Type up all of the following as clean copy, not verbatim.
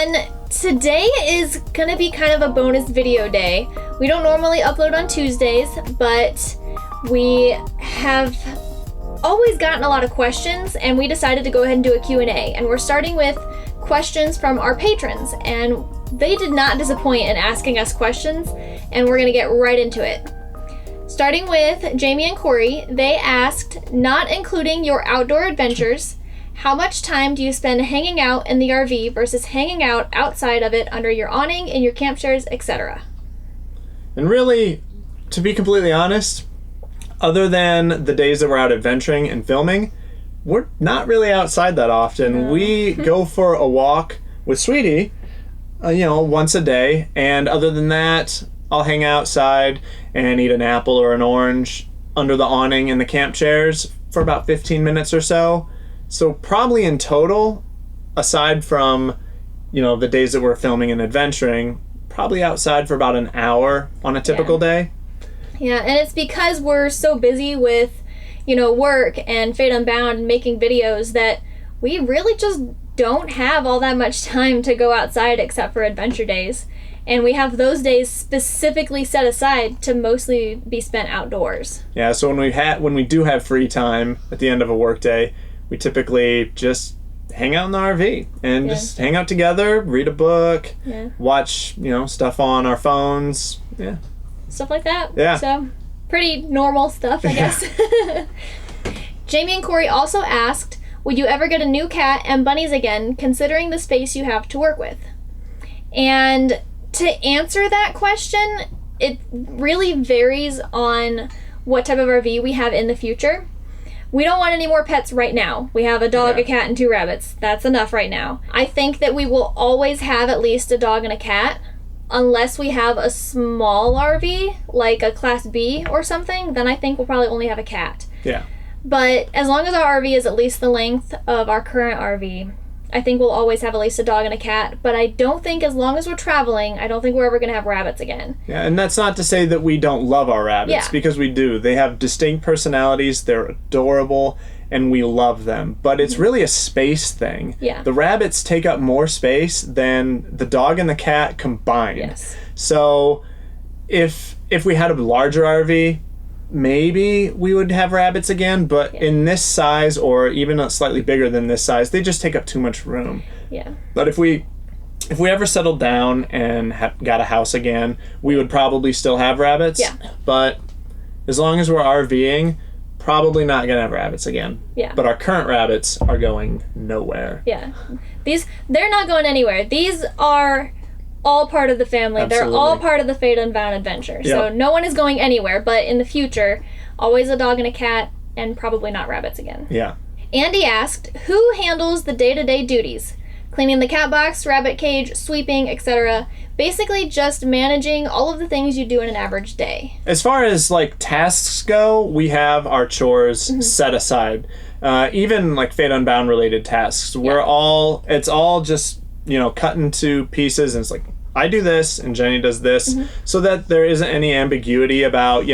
everyone. Today is gonna be kind of a bonus video day. We don't normally upload on Tuesdays, but we have always gotten a lot of questions and we decided to go ahead and do a Q&A. And we're starting with questions from our patrons, and they did not disappoint in asking us questions, and we're gonna get right into it. Starting with Jamie and Cory, they asked, not including your outdoor adventures, how much time do you spend hanging out in the RV versus hanging out outside of it under your awning, in your camp chairs, etc.? And really, to be completely honest, other than the days that we're out adventuring and filming, we're not really outside that often. No. We go for a walk with Sweetie, once a day, and other than that, I'll hang outside and eat an apple or an orange under the awning in the camp chairs for about 15 minutes or so. So probably in total, aside from, the days that we're filming and adventuring, probably outside for about an hour on a typical day. Yeah, and it's because we're so busy with, work and Fate Unbound and making videos that we really just don't have all that much time to go outside except for adventure days. And we have those days specifically set aside to mostly be spent outdoors. Yeah, so when we do have free time at the end of a work day, we typically just hang out in the RV and just hang out together, read a book, watch, stuff on our phones. Yeah. Stuff like that. Yeah. So, pretty normal stuff, I guess. Jamie and Cory also asked, would you ever get a new cat and bunnies again, considering the space you have to work with? And to answer that question, it really varies on what type of RV we have in the future. We don't want any more pets right now. We have a dog, a cat, and 2 rabbits. That's enough right now. I think that we will always have at least a dog and a cat, unless we have a small RV, like a Class B or something, then I think we'll probably only have a cat. Yeah. But as long as our RV is at least the length of our current RV, I think we'll always have at least a dog and a cat. But I don't think, as long as we're traveling, I don't think we're ever going to have rabbits again. Yeah, and that's not to say that we don't love our rabbits, because we do. They have distinct personalities, they're adorable, and we love them. But it's really a space thing. Yeah. The rabbits take up more space than the dog and the cat combined. Yes. So if we had a larger RV, maybe we would have rabbits again, but in this size, or even slightly bigger than this size, they just take up too much room. Yeah. But if we ever settled down and got a house again, we would probably still have rabbits. Yeah. But as long as we're RVing, probably not gonna have rabbits again. Yeah. But our current rabbits are going nowhere. Yeah. They're not going anywhere. These are all part of the family. Absolutely. They're all part of the Fate Unbound adventure. So no one is going anywhere, but in the future, always a dog and a cat, and probably not rabbits again. Yeah. Andy asked, who handles the day-to-day duties? Cleaning the cat box, rabbit cage, sweeping, etc. Basically just managing all of the things you do in an average day. As far as tasks go, we have our chores set aside. Even Fate Unbound related tasks. It's all just cut into pieces, and it's I do this and Jenny does this, so that there isn't any ambiguity about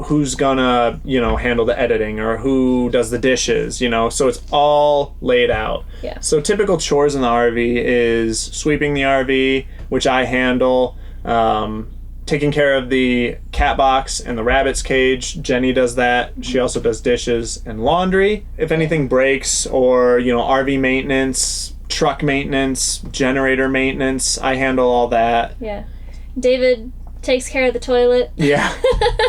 who's gonna handle the editing or who does the dishes, so it's all laid out. So typical chores in the RV is sweeping the RV, which I handle, taking care of the cat box and the rabbit's cage. Jenny does that. She also does dishes and laundry. If anything breaks, or RV maintenance, truck maintenance, generator maintenance, I handle all that. Yeah. David takes care of the toilet. Yeah.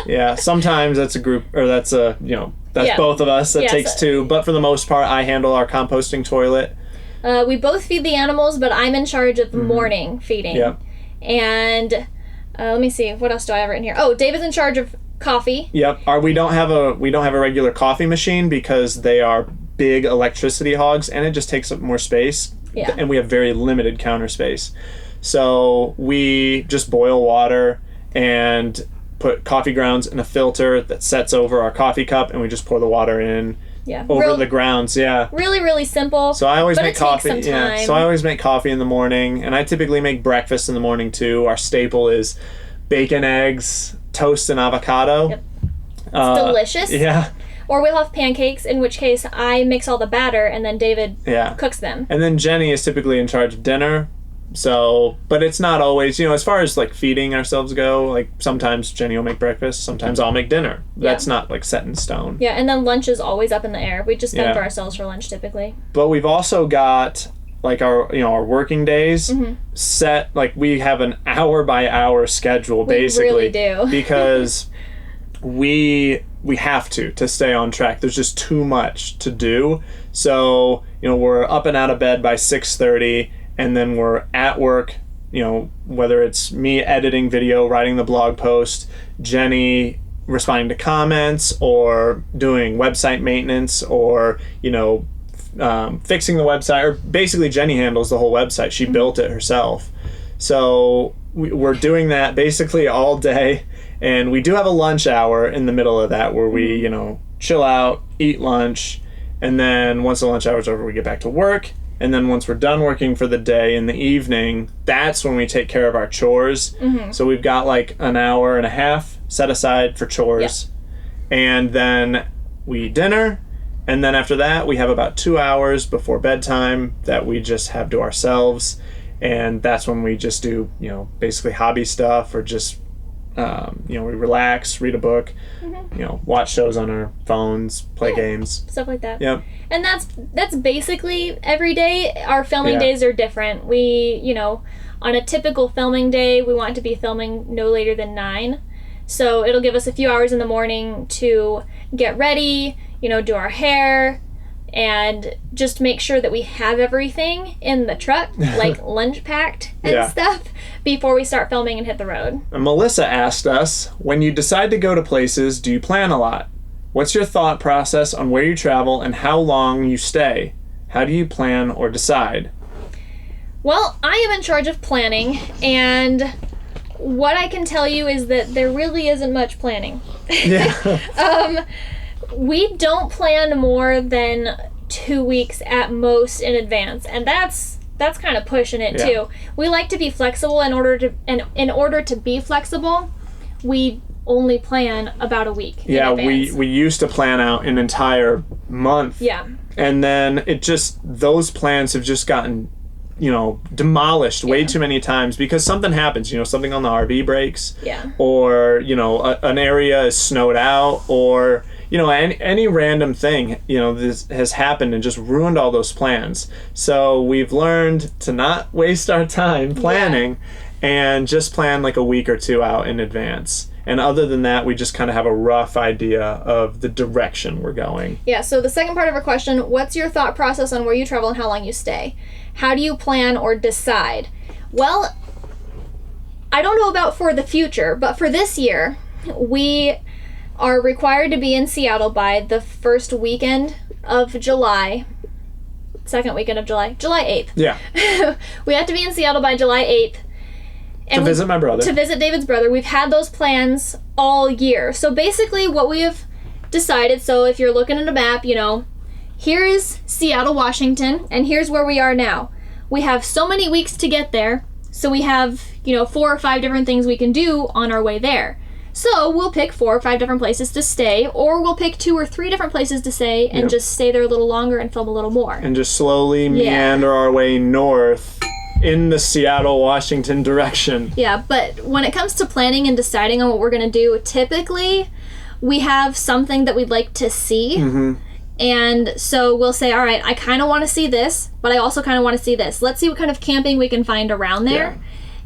Yeah. Sometimes that's a group, or that's both of us that takes 2, but for the most part, I handle our composting toilet. We both feed the animals, but I'm in charge of the morning feeding. Yep. And let me see, what else do I have written here? Oh, David's in charge of coffee. Yep. We don't have a regular coffee machine because they are big electricity hogs, and it just takes up more space. Yeah. And we have very limited counter space. So we just boil water and put coffee grounds in a filter that sets over our coffee cup, and we just pour the water in over the grounds. Yeah. Really, really simple. So I always make coffee. Takes some time. So I always make coffee in the morning, and I typically make breakfast in the morning too. Our staple is bacon, eggs, toast, and avocado. Yep. It's delicious. Yeah. Or we'll have pancakes, in which case I mix all the batter and then David cooks them. And then Jenny is typically in charge of dinner. So, but it's not always, as far as like feeding ourselves go, like sometimes Jenny will make breakfast, sometimes I'll make dinner. That's not like set in stone. Yeah, and then lunch is always up in the air. We just fend for ourselves for lunch typically. But we've also got like our working days set, like we have an hour by hour schedule basically. We really do. Because we have to stay on track. There's just too much to do. So, we're up and out of bed by 6:30. And then we're at work, whether it's me editing video, writing the blog post, Jenny responding to comments, or doing website maintenance, or, fixing the website, or basically Jenny handles the whole website. She built it herself. So we're doing that basically all day. And we do have a lunch hour in the middle of that where we, chill out, eat lunch. And then once the lunch hour's over, we get back to work. And then once we're done working for the day in the evening, that's when we take care of our chores. So we've got like an hour and a half set aside for chores. And then we eat dinner. And then after that, we have about 2 hours before bedtime that we just have to ourselves. And that's when we just do, basically hobby stuff, or just, we relax, read a book, watch shows on our phones, play games. Stuff like that. Yep. And that's basically every day. Our filming days are different. We, on a typical filming day, we want to be filming no later than 9. So it'll give us a few hours in the morning to get ready, do our hair, and just make sure that we have everything in the truck, like lunch packed and stuff, before we start filming and hit the road. And Melissa asked us, when you decide to go to places, do you plan a lot? What's your thought process on where you travel and how long you stay? How do you plan or decide? Well, I am in charge of planning, and what I can tell you is that there really isn't much planning. We don't plan more than 2 weeks at most in advance, and that's kind of pushing it too. We like to be flexible. In order to be flexible, we only plan about a week in advance. we used to plan out an entire month. And then those plans have just gotten demolished way too many times because something happens, something on the RV breaks, or an area is snowed out, or any random thing this has happened and just ruined all those plans. So we've learned to not waste our time planning and just plan like a week or 2 out in advance. And other than that, we just kind of have a rough idea of the direction we're going. Yeah, so the second part of our question, what's your thought process on where you travel and how long you stay? How do you plan or decide? Well, I don't know about for the future, but for this year, we are required to be in Seattle by the first weekend of July. Second weekend of July. July 8th. Yeah. We have to be in Seattle by July 8th. And to visit my brother. To visit David's brother. We've had those plans all year. So basically what we have decided, so if you're looking at a map, here is Seattle, Washington, and here's where we are now. We have so many weeks to get there, so we have, 4 or 5 different things we can do on our way there. So we'll pick 4 or 5 different places to stay, or we'll pick 2 or 3 different places to stay and just stay there a little longer and film a little more. And just slowly meander our way north in the Seattle, Washington direction. Yeah, but when it comes to planning and deciding on what we're going to do, typically we have something that we'd like to see. And so we'll say, all right, I kind of want to see this, but I also kind of want to see this. Let's see what kind of camping we can find around there.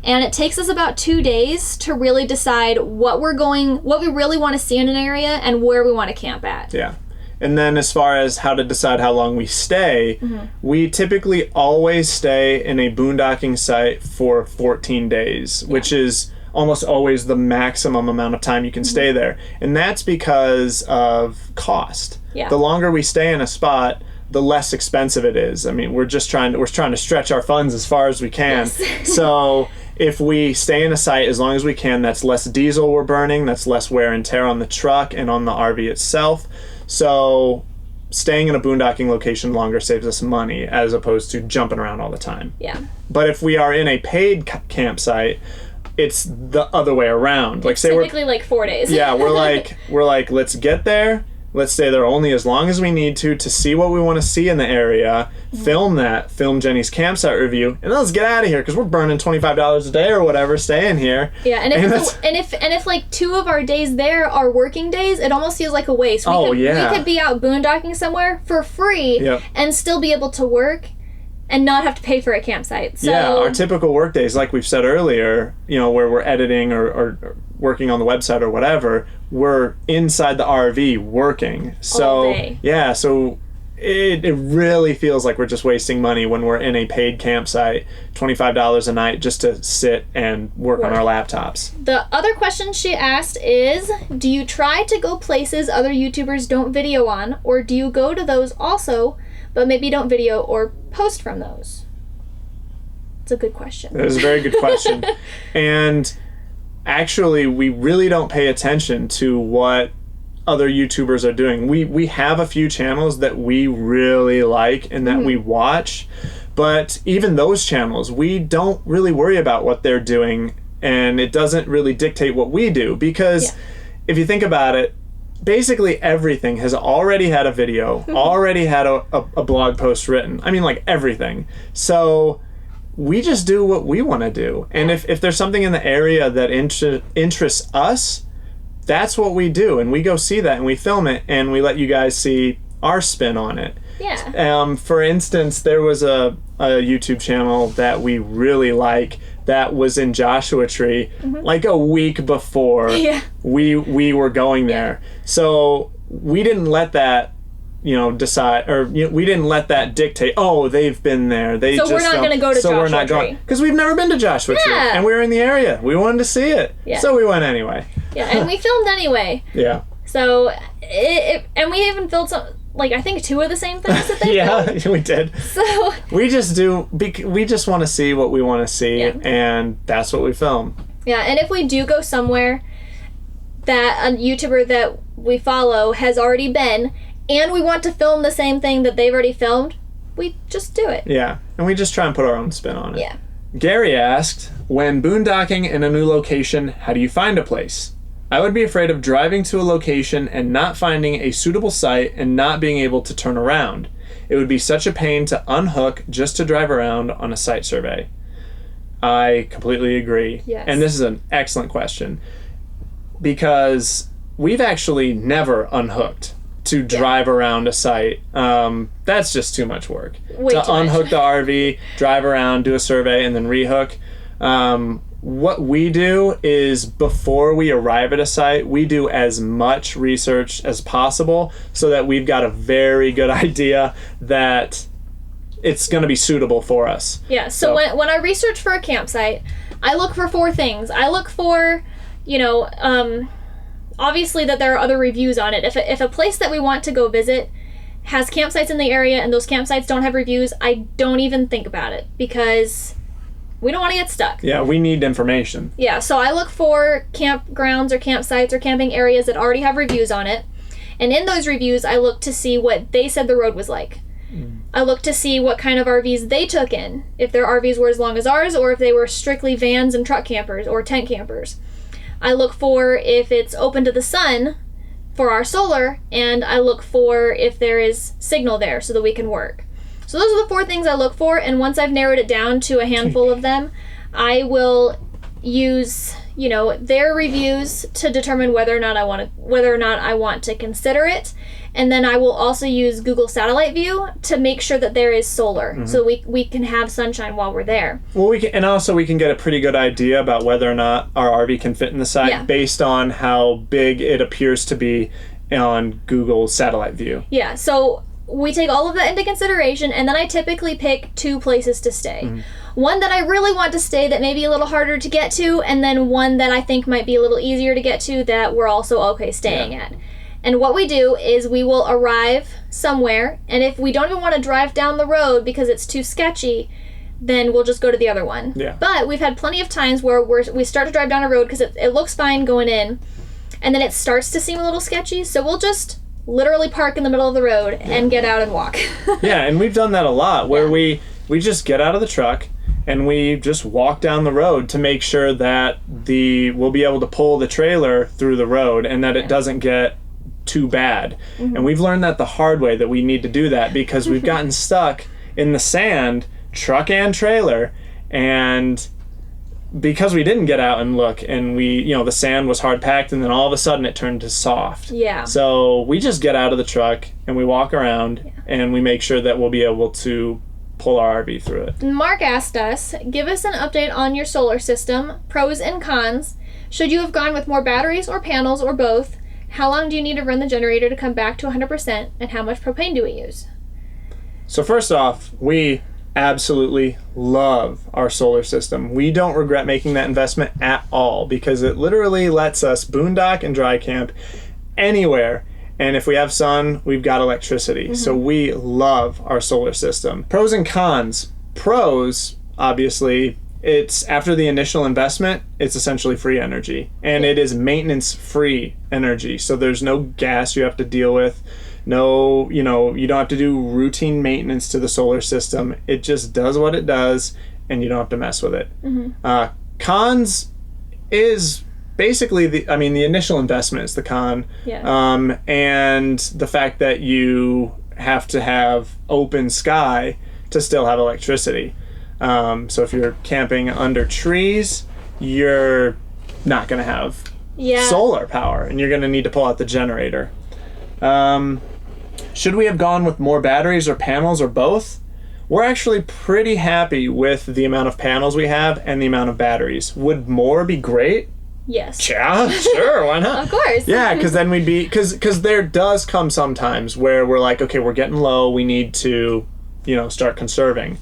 And it takes us about 2 days to really decide what we really want to see in an area and where we want to camp at. Yeah. And then as far as how to decide how long we stay, we typically always stay in a boondocking site for 14 days, which is almost always the maximum amount of time you can stay there. And that's because of cost. The longer we stay in a spot, the less expensive it is. I mean, we're trying to stretch our funds as far as we can. So if we stay in a site as long as we can, that's less diesel we're burning, that's less wear and tear on the truck and on the RV itself. So staying in a boondocking location longer saves us money as opposed to jumping around all the time. But if we are in a paid campsite, it's the other way around. Like, say typically like 4 days. we're like, let's get there, let's stay there only as long as we need to see what we want to see in the area, film Jenny's campsite review, and then let's get out of here because we're burning $25 a day or whatever staying here. Yeah, and if like 2 of our days there are working days, it almost feels like a waste. We could be out boondocking somewhere for free and still be able to work and not have to pay for a campsite. So, yeah, our typical work days, like we've said earlier, where we're editing or working on the website or whatever, we're inside the RV working. So all day. Yeah, so it really feels like we're just wasting money when we're in a paid campsite, $25 a night just to sit and work on our laptops. The other question she asked is, do you try to go places other YouTubers don't video on, or do you go to those also, but maybe don't video or post from those? It's a good question. That is a very good question. And actually, we really don't pay attention to what other YouTubers are doing. We have a few channels that we really like and that we watch, but even those channels, we don't really worry about what they're doing, and it doesn't really dictate what we do, because if you think about it, basically everything has already had a video, already had a blog post written. I mean, like everything. So we just do what we want to do. And if there's something in the area that interests us, that's what we do. And we go see that and we film it and we let you guys see our spin on it. Yeah. For instance, there was a YouTube channel that we really like that was in Joshua Tree like a week before we were going there. So we didn't let that decide, or we didn't let that dictate, oh, they've been there, so we're not going to go to Joshua Tree because we've never been to Joshua Tree and we were in the area, we wanted to see it, so we went anyway. And we filmed anyway. So and we even filmed some, like, I think 2 of the same things that they filmed. We did. So we just want to see what we want to see, and that's what we film. And if we do go somewhere that a YouTuber that we follow has already been, and we want to film the same thing that they've already filmed, we just do it. Yeah, and we just try and put our own spin on it. Yeah. Gary asked, when boondocking in a new location, how do you find a place? I would be afraid of driving to a location and not finding a suitable site and not being able to turn around. It would be such a pain to unhook just to drive around on a site survey. I completely agree. Yes. And this is an excellent question, because we've actually never unhooked to drive around a site. That's just too much work. To unhook the RV, drive around, do a survey, and then rehook. What we do is, before we arrive at a site, we do as much research as possible so that we've got a very good idea that it's going to be suitable for us. Yeah, so when I research for a campsite, I look for 4 things. I look for, obviously that there are other reviews on it. If a place that we want to go visit has campsites in the area and those campsites don't have reviews, I don't even think about it, because we don't want to get stuck. Yeah, we need information. Yeah, so I look for campgrounds or campsites or camping areas that already have reviews on it. And in those reviews, I look to see what they said the road was like. I look to see what kind of RVs they took in, if their RVs were as long as ours, or if they were strictly vans and truck campers or tent campers. I look for if it's open to the sun for our solar, and I look for if there is signal there so that we can work. So those are the 4 things I look for, and once I've narrowed it down to a handful of them, I will use, their reviews to determine whether or not I want to consider it. And then I will also use Google Satellite View to make sure that there is solar, so we can have sunshine while we're there. Well, we can get a pretty good idea about whether or not our RV can fit in the site based on how big it appears to be on Google Satellite View. Yeah, so we take all of that into consideration, and then I typically pick 2 places to stay. One that I really want to stay that may be a little harder to get to, and then one that I think might be a little easier to get to that we're also okay staying at. And what we do is we will arrive somewhere, and if we don't even want to drive down the road because it's too sketchy, then we'll just go to the other one. Yeah. But we've had plenty of times where we start to drive down a road because it looks fine going in, and then it starts to seem a little sketchy, so we'll just literally park in the middle of the road and get out and walk. Yeah, and we've done that a lot, where we just get out of the truck and we just walk down the road to make sure that we'll be able to pull the trailer through the road and that it doesn't get too bad. And we've learned that the hard way, that we need to do that because we've gotten stuck in the sand, truck and trailer, and because we didn't get out and look, and the sand was hard packed, and then all of a sudden it turned to soft. Yeah. So we just get out of the truck and we walk around and we make sure that we'll be able to pull our RV through it. Mark asked us, give us an update on your solar system, pros and cons. Should you have gone with more batteries or panels or both? How long do you need to run the generator to come back to 100%? And how much propane do we use? So first off, we absolutely love our solar system. We don't regret making that investment at all because it literally lets us boondock and dry camp anywhere. And if we have sun, we've got electricity. So we love our solar system. Pros and cons. Pros, obviously, it's after the initial investment, it's essentially free energy. And it is maintenance-free energy. So there's no gas you have to deal with. No, you don't have to do routine maintenance to the solar system. It just does what it does, and you don't have to mess with it. Cons is basically the initial investment is the con. Yeah. And the fact that you have to have open sky to still have electricity. So if you're camping under trees, you're not going to have solar power, and you're going to need to pull out the generator. Should we have gone with more batteries or panels or both? We're actually pretty happy with the amount of panels we have and the amount of batteries. Would more be great? Yes. Yeah, sure, why not? Of course. Yeah, because then we'd be... Because there does come sometimes where we're like, okay, we're getting low, we need to, start conserving.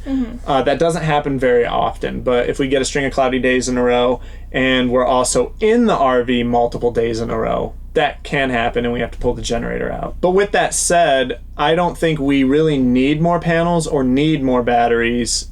That doesn't happen very often, but if we get a string of cloudy days in a row and we're also in the RV multiple days in a row, that can happen and we have to pull the generator out. But with that said, I don't think we really need more panels or need more batteries,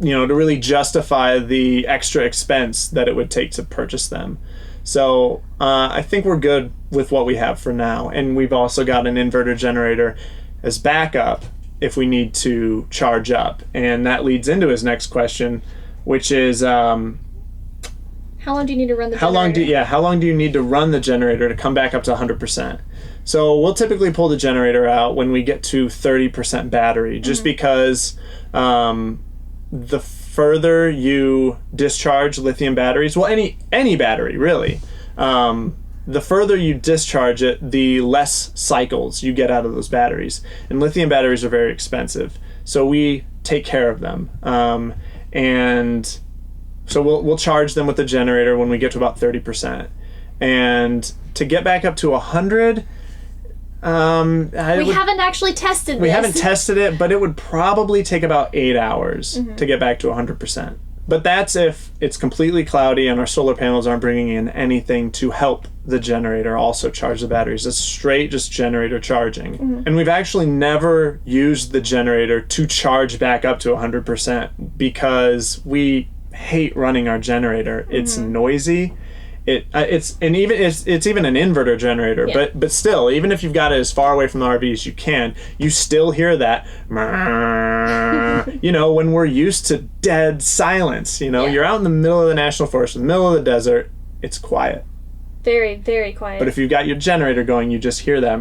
to really justify the extra expense that it would take to purchase them. So I think we're good with what we have for now. And we've also got an inverter generator as backup if we need to charge up. And that leads into his next question, which is... how long do you need to run the generator? How long do you need to run the generator to come back up to 100%? So we'll typically pull the generator out when we get to 30% battery, just because the further you discharge lithium batteries, well, any battery really, the further you discharge it, the less cycles you get out of those batteries. And lithium batteries are very expensive, so we take care of them. And so we'll charge them with the generator when we get to about 30%. And to get back up to 100, we haven't actually tested this. We haven't tested it, but it would probably take about 8 hours to get back to 100%. But that's if it's completely cloudy and our solar panels aren't bringing in anything to help the generator also charge the batteries. It's straight just generator charging. And we've actually never used the generator to charge back up to 100% because we hate running our generator. It's noisy. It's even an inverter generator, but still, even if you've got it as far away from the RV as you can, you still hear that when we're used to dead silence. You're out in the middle of the national forest, in the middle of the desert, it's quiet. Very, very quiet. But if you've got your generator going, you just hear that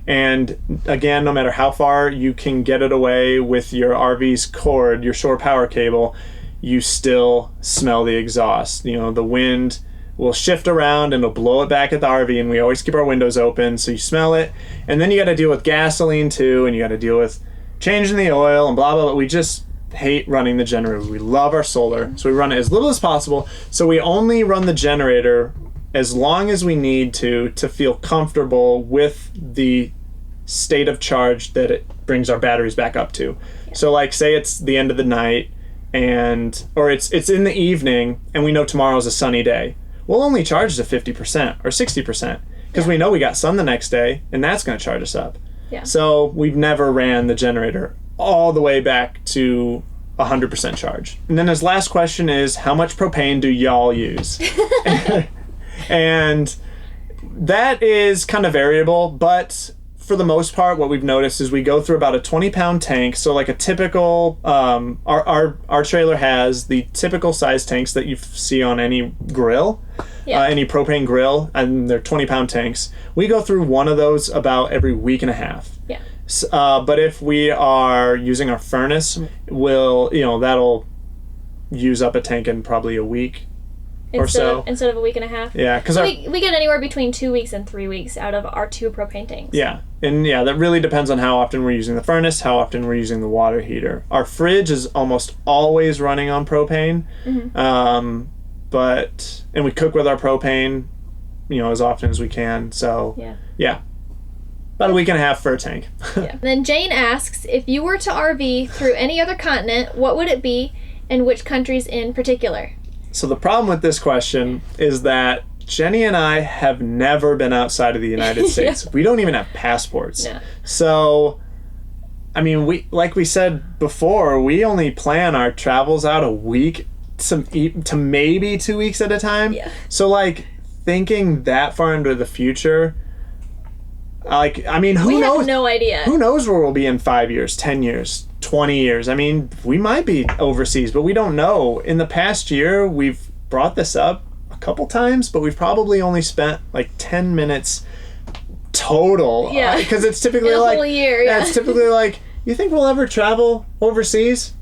and again, no matter how far you can get it away with your RV's cord, your shore power cable, you still smell the exhaust. The wind will shift around and it'll blow it back at the RV, and we always keep our windows open, so you smell it. And then you got to deal with gasoline too, and you got to deal with changing the oil and blah, blah, blah. We just hate running the generator. We love our solar, so we run it as little as possible. So we only run the generator as long as we need to feel comfortable with the state of charge that it brings our batteries back up to. So like, say it's the end of the night, or it's in the evening and we know tomorrow's a sunny day, we'll only charge to 50% or 60% because we know we got sun the next day, and that's going to charge us up. So we've never ran the generator all the way back to 100% charge. And then his last question is, how much propane do y'all use? And that is kind of variable, but for the most part, what we've noticed is we go through about a 20-pound tank. So like a typical, our trailer has the typical size tanks that you see on any grill. any propane grill, and they're 20-pound tanks. We go through one of those about every week and a half. Yeah. But if we are using our furnace, that'll use up a tank in probably a week or so. Instead of a week and a half. Yeah, because we get anywhere between 2 weeks and 3 weeks out of our 2 propane tanks. Yeah, and that really depends on how often we're using the furnace, how often we're using the water heater. Our fridge is almost always running on propane, and we cook with our propane, as often as we can. So yeah. About a week and a half for a tank. Yeah. Then Jane asks, if you were to RV through any other continent, what would it be, and which countries in particular? So the problem with this question is that Jenny and I have never been outside of the United States. We don't even have passports. No. So, I mean, like we said before, we only plan our travels out a week to maybe 2 weeks at a time. Yeah. So, thinking that far into the future... who knows? We have no idea. Who knows where we'll be in 5 years, 10 years, 20 years? I mean, we might be overseas, but we don't know. In the past year, we've brought this up a couple times, but we've probably only spent 10 minutes total. Yeah. Because it's typically in a whole year. Yeah. It's typically you think we'll ever travel overseas?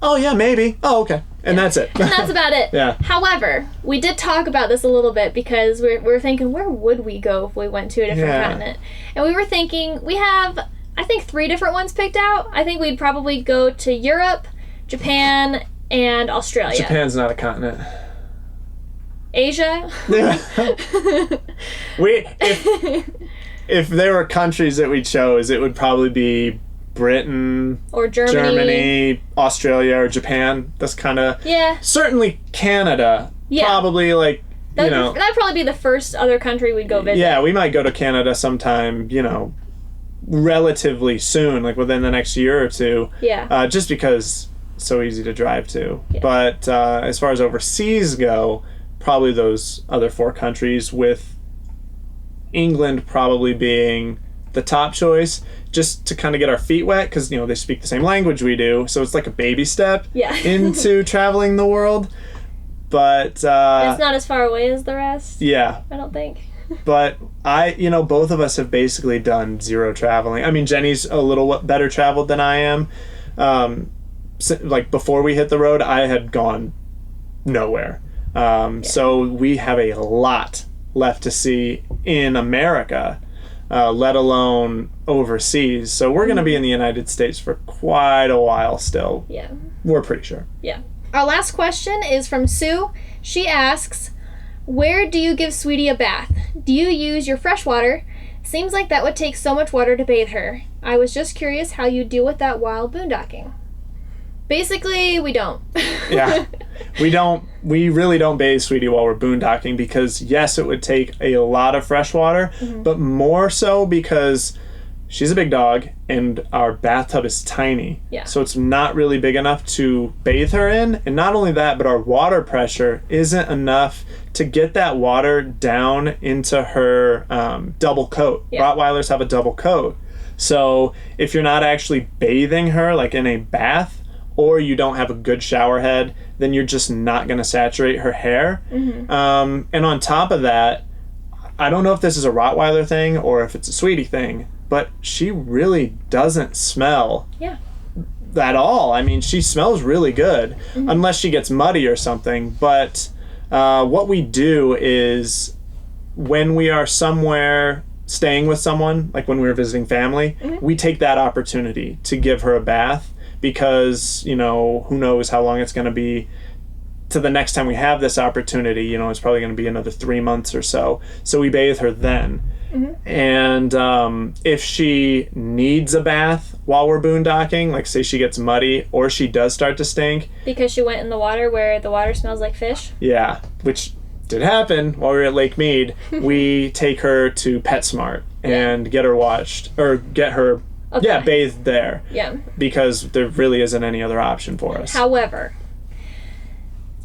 Oh, yeah, maybe. Oh, okay. And that's it. And that's about it. Yeah. However, we did talk about this a little bit because we're thinking, where would we go if we went to a different continent? And we were thinking, we have, I think, 3 different ones picked out. I think we'd probably go to Europe, Japan, and Australia. Japan's not a continent. Asia? If there were countries that we chose, it would probably be Britain or Germany, Australia, or Japan. That's kind of certainly Canada. Yeah. Probably that'd probably be the first other country we'd go visit. Yeah, we might go to Canada sometime. Relatively soon, within the next year or two. Yeah. Just because it's so easy to drive to. Yeah. But as far as overseas go, probably those other 4 countries, with England probably being the top choice, just to kind of get our feet wet, because they speak the same language we do, so it's like a baby step into traveling the world. But it's not as far away as the rest. Yeah, I don't think. But both of us have basically done 0 traveling. I mean, Jenny's a little better traveled than I am. Before we hit the road, I had gone nowhere. So we have a lot left to see in America. Let alone overseas. So we're going to be in the United States for quite a while still. Yeah. We're pretty sure. Yeah. Our last question is from Sue. She asks, where do you give Sweetie a bath? Do you use your fresh water? Seems like that would take so much water to bathe her. I was just curious how you deal with that while boondocking. Basically, we don't. Yeah. We really don't bathe Sweetie while we're boondocking because, yes, it would take a lot of fresh water, but more so because she's a big dog and our bathtub is tiny. Yeah. So it's not really big enough to bathe her in. And not only that, but our water pressure isn't enough to get that water down into her double coat. Yeah. Rottweilers have a double coat. So if you're not actually bathing her in a bath, or you don't have a good shower head, then you're just not going to saturate her hair. And on top of that, I don't know if this is a Rottweiler thing or if it's a Sweetie thing, but she really doesn't smell at all. I mean, she smells really good, unless she gets muddy or something. But what we do is when we are somewhere staying with someone, like when we were visiting family, we take that opportunity to give her a bath. Because, who knows how long it's going to be to the next time we have this opportunity. It's probably going to be another 3 months or so. So we bathe her then. And if she needs a bath while we're boondocking, say she gets muddy or she does start to stink. Because she went in the water where the water smells like fish? Yeah, which did happen while we were at Lake Mead. We take her to PetSmart and get her washed, or get her... Okay. Yeah, bathed there. Yeah. Because there really isn't any other option for us. However,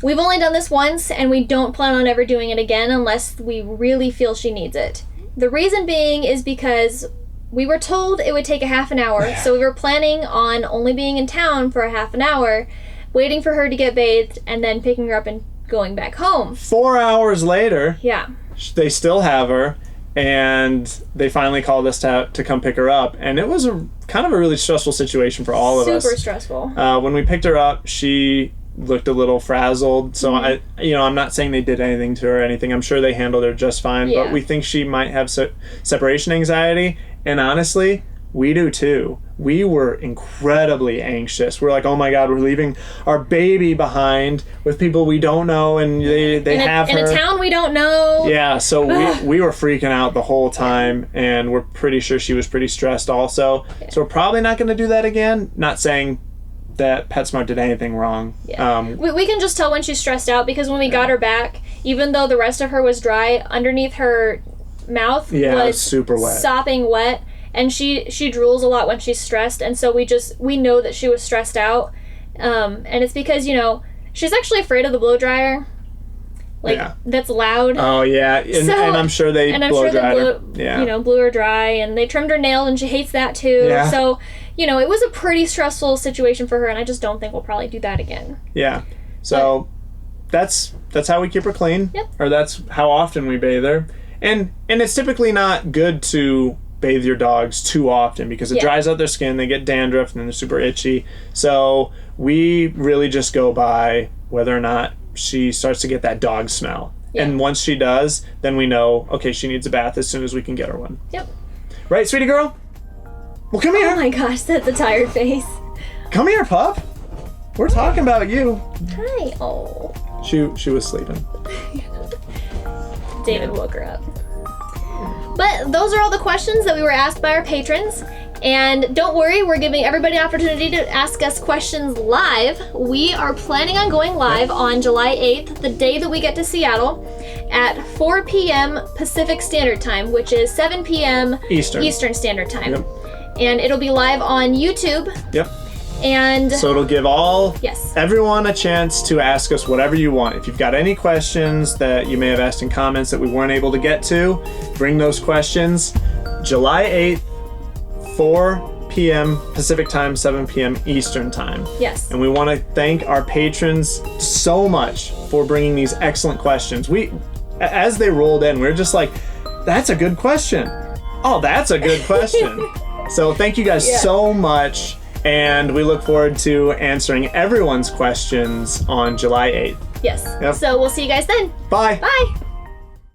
we've only done this once, and we don't plan on ever doing it again unless we really feel she needs it. The reason being is because we were told it would take a half an hour, so we were planning on only being in town for a half an hour, waiting for her to get bathed, and then picking her up and going back home. 4 hours later, Yeah. they still have her, and they finally called us to come pick her up. And it was kind of a really stressful situation for all of us. Super stressful. When we picked her up, she looked a little frazzled. So I'm not saying they did anything to her or anything. I'm sure they handled her just fine. Yeah. But we think she might have separation anxiety. And honestly, we do too. We were incredibly anxious. We're like, oh my God, we're leaving our baby behind with people we don't know, and they have her in a town we don't know. Yeah, so we were freaking out the whole time, and we're pretty sure she was pretty stressed also. Yeah. So we're probably not going to do that again. Not saying that PetSmart did anything wrong. Yeah. We can just tell when she's stressed out, because when we got her back, even though the rest of her was dry, underneath her mouth was super wet, sopping wet. And she drools a lot when she's stressed, and so we know that she was stressed out, and it's because she's actually afraid of the blow dryer, that's loud. Oh yeah, and I'm sure they blow dried her. Yeah, blew her dry, and they trimmed her nails, and she hates that too. Yeah. So it was a pretty stressful situation for her, and I just don't think we'll probably do that again. Yeah, so that's how we keep her clean. Yep. Or that's how often we bathe her, and it's typically not good to bathe your dogs too often, because it dries out their skin, they get dandruff, and then they're super itchy. So we really just go by whether or not she starts to get that dog smell. Yeah. And once she does, then we know, okay, she needs a bath as soon as we can get her one. Yep. Right, sweetie girl? Well, come here. Oh my gosh, that's a tired face. Come here, pup. We're talking about you. Hi. Oh. She was sleeping. David woke her up. But those are all the questions that we were asked by our patrons. And don't worry, we're giving everybody an opportunity to ask us questions live. We are planning on going live on July 8th, the day that we get to Seattle, at 4 p.m. Pacific Standard Time, which is 7 p.m. Eastern Standard Time. Yep. And it'll be live on YouTube. Yep. And so it'll give everyone a chance to ask us whatever you want. If you've got any questions that you may have asked in comments that we weren't able to get to, bring those questions. July 8th, 4 p.m. Pacific Time, 7 p.m. Eastern Time. Yes. And we want to thank our patrons so much for bringing these excellent questions. As they rolled in, we were just like, that's a good question. Oh, that's a good question. So thank you guys so much. And we look forward to answering everyone's questions on July 8th. Yes. Yep. So we'll see you guys then. Bye. Bye.